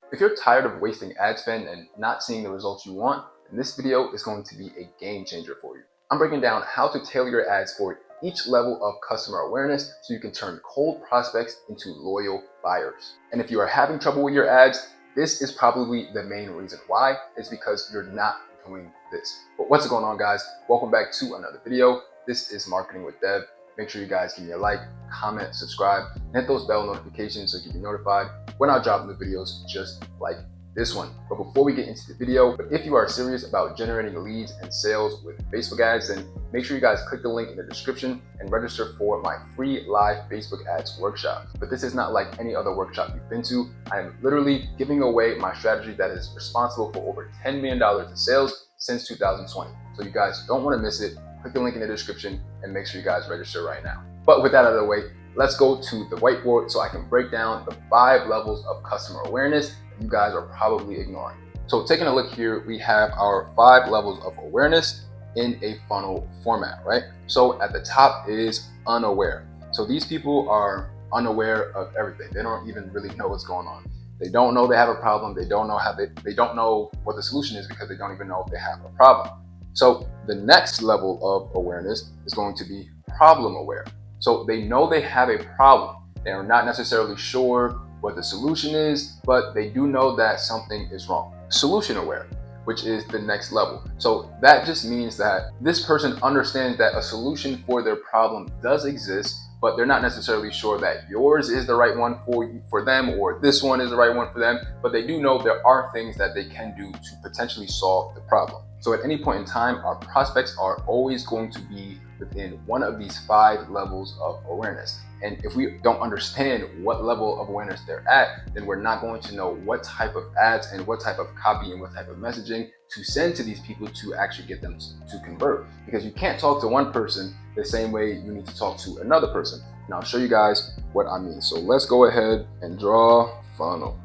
If you're tired of wasting ad spend and not seeing the results you want, then this video is going to be a game changer for you. I'm breaking down how to tailor your ads for each level of customer awareness so you can turn cold prospects into loyal buyers. And if you are having trouble with your ads, this is probably the main reason why. It's because you're not doing this. But what's going on, guys? Welcome back to another video. This is Marketing with Dev. Make sure you guys give me a like, comment, subscribe, and hit those bell notifications so you can be notified when I drop new videos just like this one. But before we get into the video, if you are serious about generating leads and sales with Facebook ads, then make sure you guys click the link in the description and register for my free live Facebook ads workshop. But this is not like any other workshop you've been to. I am literally giving away my strategy that is responsible for over $10 million in sales since 2020. So you guys don't want to miss it. Click the link in the description and make sure you guys register right now. But with that out of the way, let's go to the whiteboard so I can break down the 5 levels of customer awareness that you guys are probably ignoring. So taking a look here, we have our 5 levels of awareness in a funnel format, right? So at the top is unaware. So these people are unaware of everything. They don't even really know what's going on. They don't know they have a problem. They don't know they don't know what the solution is because they don't even know if they have a problem. So the next level of awareness is going to be problem aware. So they know they have a problem. They are not necessarily sure what the solution is, but they do know that something is wrong. Solution aware, which is the next level. So that just means that this person understands that a solution for their problem does exist, but they're not necessarily sure that yours is the right one for them, or this one is the right one for them, but they do know there are things that they can do to potentially solve the problem. So at any point in time, our prospects are always going to be within one of these 5 levels of awareness. And if we don't understand what level of awareness they're at, then we're not going to know what type of ads and what type of copy and what type of messaging to send to these people to actually get them to convert. Because you can't talk to one person the same way you need to talk to another person. And I'll show you guys what I mean. So let's go ahead and draw funnel.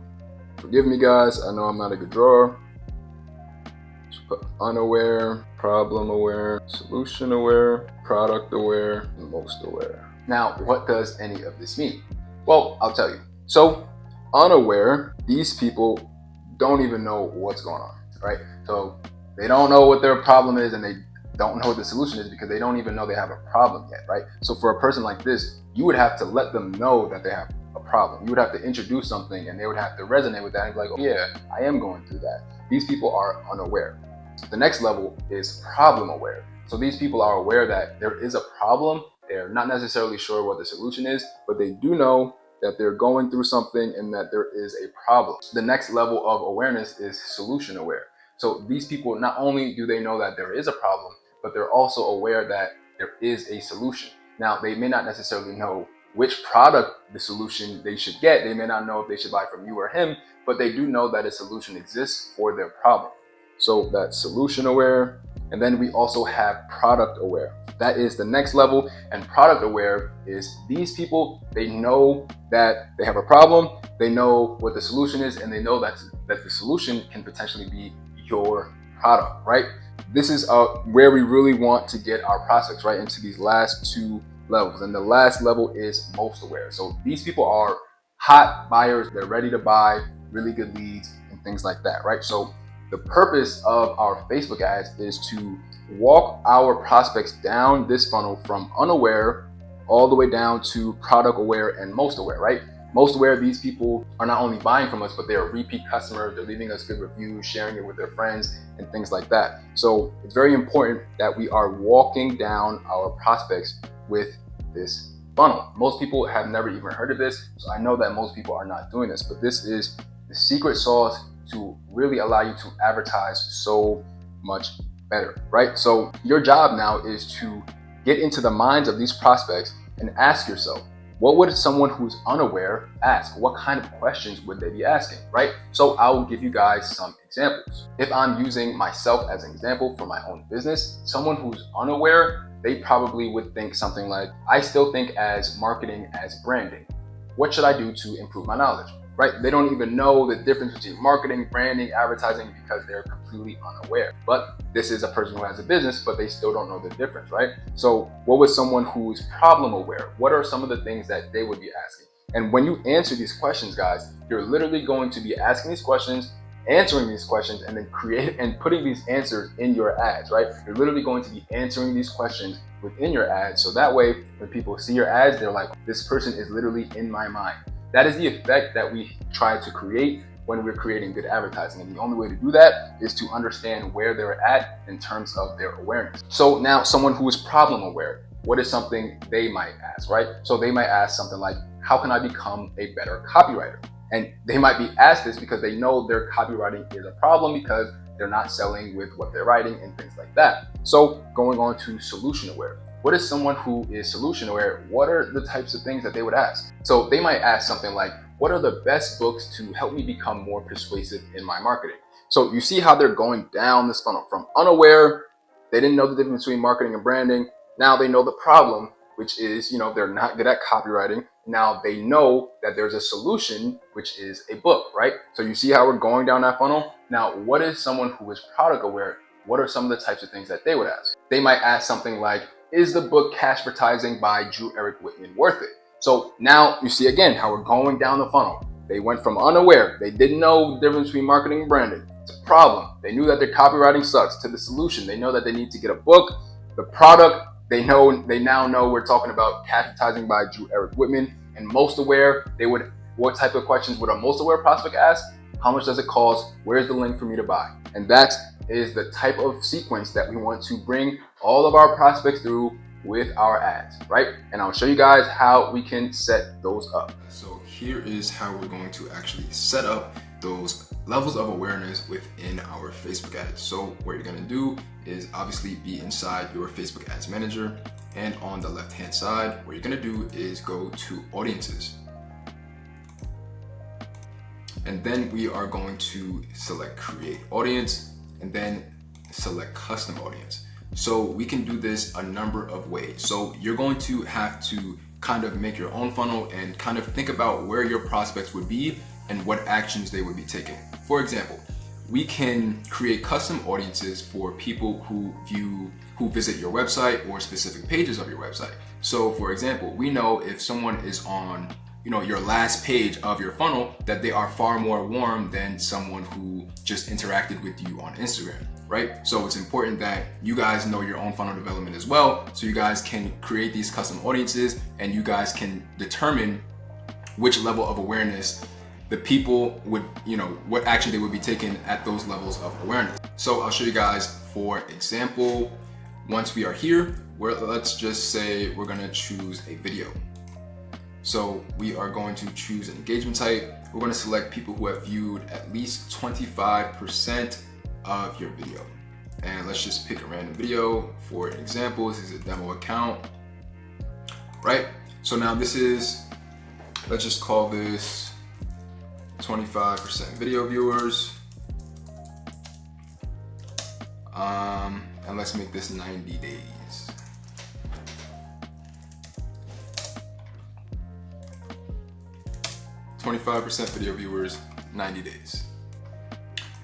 Forgive me, guys, I know I'm not a good drawer. Unaware, problem aware, solution aware, product aware, and most aware. Now, what does any of this mean? Well, I'll tell you. So, unaware, these people don't even know what's going on, right? So, they don't know what their problem is and they don't know what the solution is because they don't even know they have a problem yet, right? So, for a person like this, you would have to let them know that they have a problem. You would have to introduce something and they would have to resonate with that and be like, oh, yeah, I am going through that. These people are unaware. The next level is problem aware. So these people are aware that there is a problem. They're not necessarily sure what the solution is, but they do know that they're going through something and that there is a problem. The next level of awareness is solution aware. So these people, not only do they know that there is a problem, but they're also aware that there is a solution. Now, they may not necessarily know which product the solution they should get. They may not know if they should buy from you or him, but they do know that a solution exists for their problem. So that's solution aware. And then we also have product aware. That is the next level. And product aware is these people, they know that they have a problem. They know what the solution is, and they know that the solution can potentially be your product, right? This is where we really want to get our prospects, right, into these last 2 levels. And the last level is most aware. So these people are hot buyers. They're ready to buy, really good leads and things like that, right? So the purpose of our Facebook ads is to walk our prospects down this funnel from unaware all the way down to product aware and most aware, right? Most aware, these people are not only buying from us, but they're repeat customers. They're leaving us good reviews, sharing it with their friends and things like that. So it's very important that we are walking down our prospects with this funnel. Most people have never even heard of this. So I know that most people are not doing this, but this is the secret sauce to really allow you to advertise so much better, right? So your job now is to get into the minds of these prospects and ask yourself, what would someone who's unaware ask? What kind of questions would they be asking, right? So I'll give you guys some examples. If I'm using myself as an example for my own business, someone who's unaware, they probably would think something like, I still think as marketing as branding. What should I do to improve my knowledge? Right? They don't even know the difference between marketing, branding, advertising because they're completely unaware. But this is a person who has a business, but they still don't know the difference, right? So what would someone who's problem aware, what are some of the things that they would be asking? And when you answer these questions, guys, you're literally going to be asking these questions, answering these questions, and then putting these answers in your ads, right? You're literally going to be answering these questions within your ads. So that way, when people see your ads, they're like, this person is literally in my mind. That is the effect that we try to create when we're creating good advertising. And the only way to do that is to understand where they're at in terms of their awareness. So now someone who is problem aware, what is something they might ask, right? So they might ask something like, how can I become a better copywriter? And they might be asked this because they know their copywriting is a problem because they're not selling with what they're writing and things like that. So going on to solution aware. What is someone who is solution aware? What are the types of things that they would ask? So they might ask something like, what are the best books to help me become more persuasive in my marketing? So you see how they're going down this funnel from unaware, they didn't know the difference between marketing and branding. Now they know the problem, which is, they're not good at copywriting. Now they know that there's a solution, which is a book, right? So you see how we're going down that funnel? Now, what is someone who is product aware? What are some of the types of things that they would ask? They might ask something like, is the book Cashvertising by Drew Eric Whitman worth it? So now you see again how we're going down the funnel. They went from unaware, they didn't know the difference between marketing and branding, to problem. They knew that their copywriting sucks, to the solution. They know that they need to get a book. The product, they now know we're talking about Cashvertising by Drew Eric Whitman. And most aware, what type of questions would a most aware prospect ask? How much does it cost? Where's the link for me to buy? And that is the type of sequence that we want to bring all of our prospects through with our ads, right? And I'll show you guys how we can set those up. So here is how we're going to actually set up those levels of awareness within our Facebook ads. So what you're gonna do is obviously be inside your Facebook Ads Manager, and on the left-hand side, what you're gonna do is go to Audiences. And then we are going to select Create Audience, and then select Custom Audience. So we can do this a number of ways. So you're going to have to kind of make your own funnel and kind of think about where your prospects would be and what actions they would be taking. For example, we can create custom audiences for people who visit your website or specific pages of your website. So for example, we know if someone is on your last page of your funnel, that they are far more warm than someone who just interacted with you on Instagram, right? So it's important that you guys know your own funnel development as well, so you guys can create these custom audiences and you guys can determine which level of awareness the people would, what action they would be taking at those levels of awareness. So I'll show you guys, for example, once we are here, let's just say we're gonna choose a video. So we are going to choose an engagement type. We're going to select people who have viewed at least 25% of your video. And let's just pick a random video. For example, this is a demo account, right? So now this is, let's just call this 25% video viewers. And let's make this 90 days. 25% video viewers, 90 days.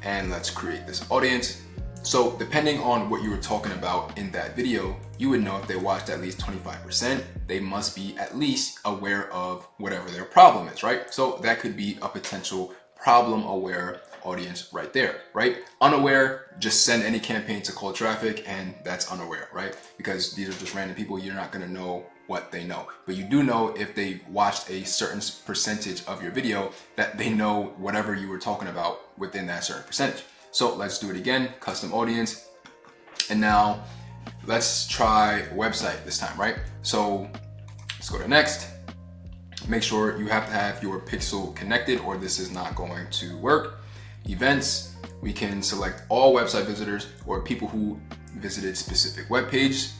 And let's create this audience. So depending on what you were talking about in that video, you would know if they watched at least 25%, they must be at least aware of whatever their problem is, right? So that could be a potential problem aware audience right there, right? Unaware, just send any campaign to cold traffic and that's unaware, right? Because these are just random people, you're not gonna know what they know. But you do know if they watched a certain percentage of your video that they know whatever you were talking about within that certain percentage. So let's do it again, custom audience. And now let's try website this time, right? So let's go to next. Make sure you have to have your pixel connected or this is not going to work. Events, we can select all website visitors or people who visited specific web pages.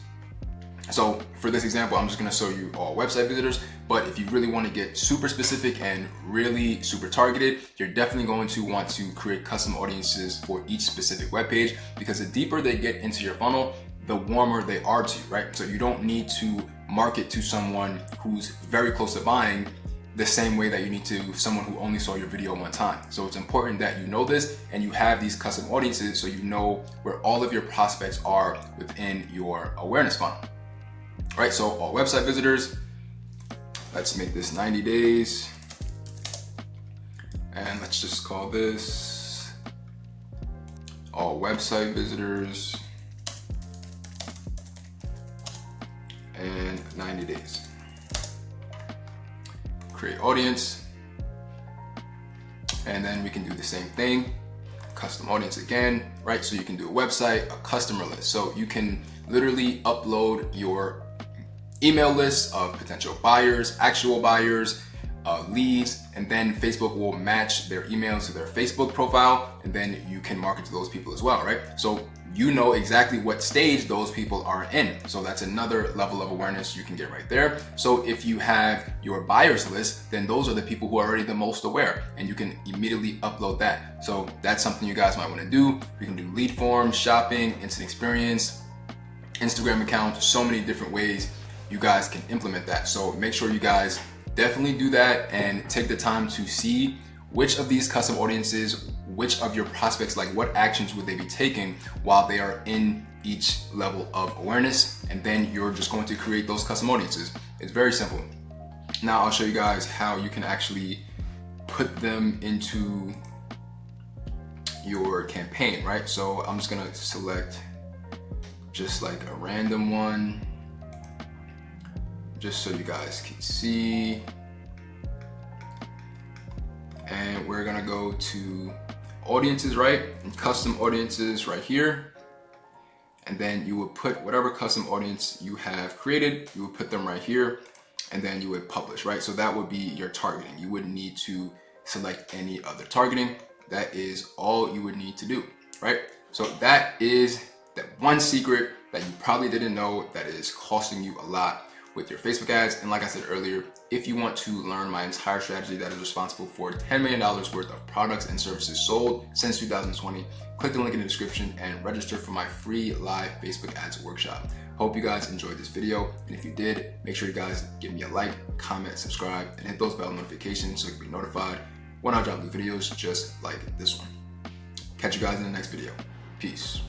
So for this example, I'm just gonna show you all website visitors, but if you really wanna get super specific and really super targeted, you're definitely going to want to create custom audiences for each specific web page, because the deeper they get into your funnel, the warmer they are to you, right? So you don't need to market to someone who's very close to buying the same way that you need to someone who only saw your video one time. So it's important that you know this and you have these custom audiences so you know where all of your prospects are within your awareness funnel. Right, so all website visitors, let's make this 90 days. And let's just call this all website visitors and 90 days. Create audience. And then we can do the same thing. Custom audience again, right? So you can do a website, a customer list. So you can literally upload your email list of potential buyers, actual buyers, leads, and then Facebook will match their emails to their Facebook profile, and then you can market to those people as well, right? So you know exactly what stage those people are in. So that's another level of awareness you can get right there. So if you have your buyers list, then those are the people who are already the most aware, and you can immediately upload that. So that's something you guys might want to do. You can do lead forms, shopping, instant experience, Instagram account, so many different ways you guys can implement that. So make sure you guys definitely do that and take the time to see which of these custom audiences, which of your prospects, like what actions would they be taking while they are in each level of awareness, and then you're just going to create those custom audiences. It's very simple. Now I'll show you guys how you can actually put them into your campaign, right? So I'm just gonna select just like a random one, just so you guys can see. And we're gonna go to audiences, right? And custom audiences right here. And then you would put whatever custom audience you have created, you would put them right here, and then you would publish, right? So that would be your targeting. You wouldn't need to select any other targeting. That is all you would need to do, right? So that is that one secret that you probably didn't know that is costing you a lot with your Facebook ads. And like I said earlier, if you want to learn my entire strategy that is responsible for $10 million worth of products and services sold since 2020, click the link in the description and register for my free live Facebook ads workshop. Hope you guys enjoyed this video. And if you did, make sure you guys give me a like, comment, subscribe, and hit those bell notifications so you can be notified when I drop new videos just like this one. Catch you guys in the next video. Peace.